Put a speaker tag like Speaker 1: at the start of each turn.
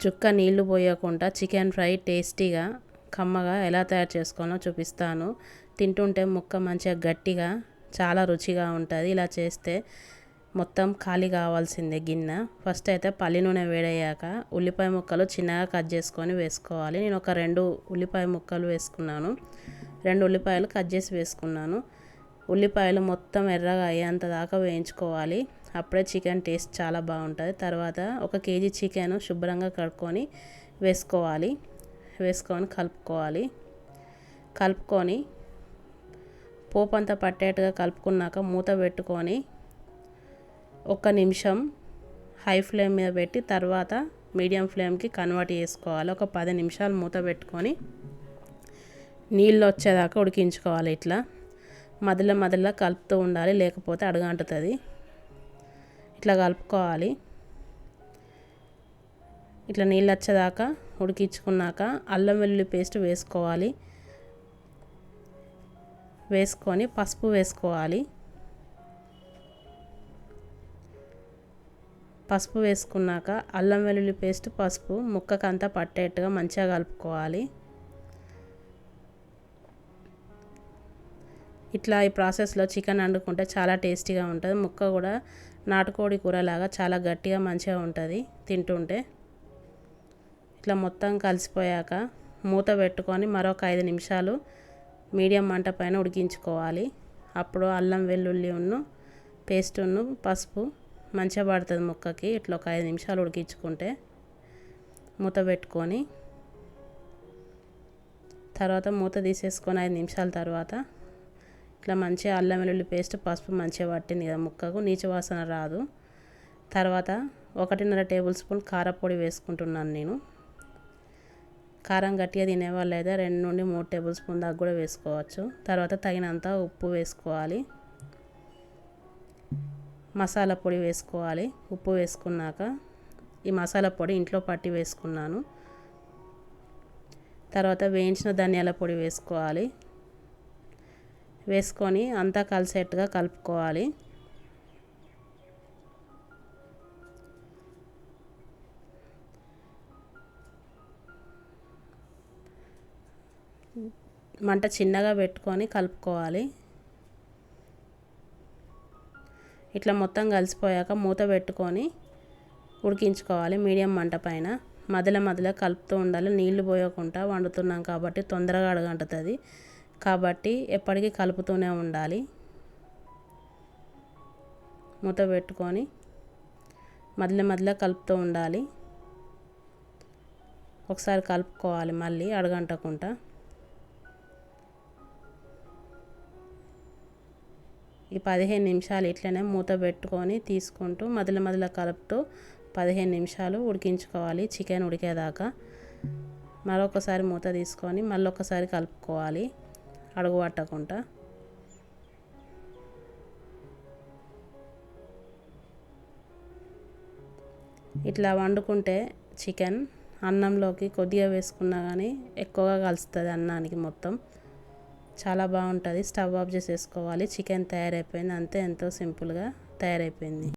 Speaker 1: చుక్క నీళ్లు పోయకుండా chicken fry టేస్టీగా కమ్మగా ఎలా తయారు చేసుకోవాలో చూపిస్తాను. తింటుంటే ముక్క మంచిగా గట్టిగా చాలా రుచిగా ఉంటుంది. ఇలా చేస్తే మొత్తం ఖాళీ కావాల్సిందే గిన్నె. ఫస్ట్ అయితే పల్లి నూనె వేడయ్యాక ఉల్లిపాయ ముక్కలు చిన్నగా కట్ చేసుకొని వేసుకోవాలి. నేను ఒక 2 ఉల్లిపాయ ముక్కలు వేసుకున్నాను. 2 ఉల్లిపాయలు కట్ చేసి వేసుకున్నాను. ఉల్లిపాయలు మొత్తం ఎర్రగా అయ్యేంత దాకా వేయించుకోవాలి. అప్పుడే చికెన్ టేస్ట్ చాలా బాగుంటుంది. తర్వాత 1 కేజీ చికెన్ శుభ్రంగా కడుక్కొని వేసుకొని కలుపుకొని పోపు అంతా పట్టేట్టుగా కలుపుకున్నాక మూత పెట్టుకొని 1 నిమిషం హై ఫ్లేమ్ మీద పెట్టి తర్వాత మీడియం ఫ్లేమ్కి కన్వర్ట్ చేసుకోవాలి. ఒక 10 నిమిషాలు మూత పెట్టుకొని నీళ్ళు వచ్చేదాకా ఉడికించుకోవాలి. ఇట్లా మధ్యలో కలుపుతూ ఉండాలి, లేకపోతే అడుగంటుతుంది. ఇట్లా కలుపుకోవాలి. ఇట్లా నీళ్ళు వచ్చేదాకా ఉడికించుకున్నాక అల్లం వెల్లుల్లి పేస్ట్ వేసుకొని పసుపు వేసుకోవాలి. పసుపు వేసుకున్నాక అల్లం వెల్లుల్లి పేస్ట్ పసుపు ముక్కకంతా పట్టేట్టుగా మంచిగా కలుపుకోవాలి. ఇట్లా ఈ ప్రాసెస్లో చికెన్ వండుకుంటే చాలా టేస్టీగా ఉంటుంది. ముక్క కూడా నాటుకోడి కూరలాగా చాలా గట్టిగా మంచిగా ఉంటుంది తింటుంటే. ఇట్లా మొత్తం కలిసిపోయాక మూత పెట్టుకొని మరొక 5 నిమిషాలు మీడియం మంట పైన ఉడికించుకోవాలి. అప్పుడు అల్లం వెల్లుల్లి పేస్ట్ పసుపు మంచిగా పడుతుంది ముక్కకి. ఇట్లా ఒక 5 నిమిషాలు ఉడికించుకుంటే మూత పెట్టుకొని తర్వాత మూత తీసేసుకొని 5 నిమిషాల తర్వాత ఇట్లా మంచిగా అల్లం వెల్లుల్లి పేస్ట్ పసుపు మంచిగా పట్టింది కదా ముక్కకు, నీచు వాసన రాదు. తర్వాత 1.5 టేబుల్ స్పూన్ కారపొడి వేసుకుంటున్నాను నేను. కారం గట్టిగా తినేవాళ్ళు అయితే 2 నుండి 3 టేబుల్ స్పూన్ దాకా కూడా వేసుకోవచ్చు. తర్వాత తగినంత ఉప్పు వేసుకోవాలి. మసాలా పొడి వేసుకోవాలి. ఉప్పు వేసుకున్నాక ఈ మసాలా పొడి ఇంట్లో పట్టి వేసుకున్నాను. తర్వాత వేయించిన ధనియాల పొడి వేసుకోవాలి. వేసుకొని అంతా కలిసేట్టుగా కలుపుకోవాలి. మంట చిన్నగా పెట్టుకొని కలుపుకోవాలి. ఇట్లా మొత్తం కలిసిపోయాక మూత పెట్టుకొని ఉడికించుకోవాలి మీడియం మంట పైన. మధ్యలో కలుపుతూ ఉండాలి. నీళ్లు పోయకుండా వండుతున్నాం కాబట్టి తొందరగా అడుగంటుతుంది. కాబట్టి ఎప్పటికీ కలుపుతూనే ఉండాలి. మూత పెట్టుకొని మధ్యలో కలుపుతూ ఉండాలి. ఒకసారి కలుపుకోవాలి మళ్ళీ అడుగంటకుండా. ఈ 15 నిమిషాలు ఇట్లనే మూత పెట్టుకొని తీసుకుంటూ మధ్యలో కలుపుతూ 15 నిమిషాలు ఉడికించుకోవాలి చికెన్ ఉడికేదాకా. మరొకసారి మూత తీసుకొని మళ్ళొకసారి కలుపుకోవాలి అడుగు పట్టకుండా. ఇట్లా వండుకుంటే చికెన్ అన్నంలోకి కొద్దిగా వేసుకున్నా కానీ ఎక్కువగా కలుస్తుంది అన్నానికి మొత్తం. చాలా బాగుంటుంది. స్టవ్ ఆఫ్ చేసేసుకోవాలి. చికెన్ తయారైపోయింది. అంతే, ఎంతో సింపుల్గా తయారైపోయింది.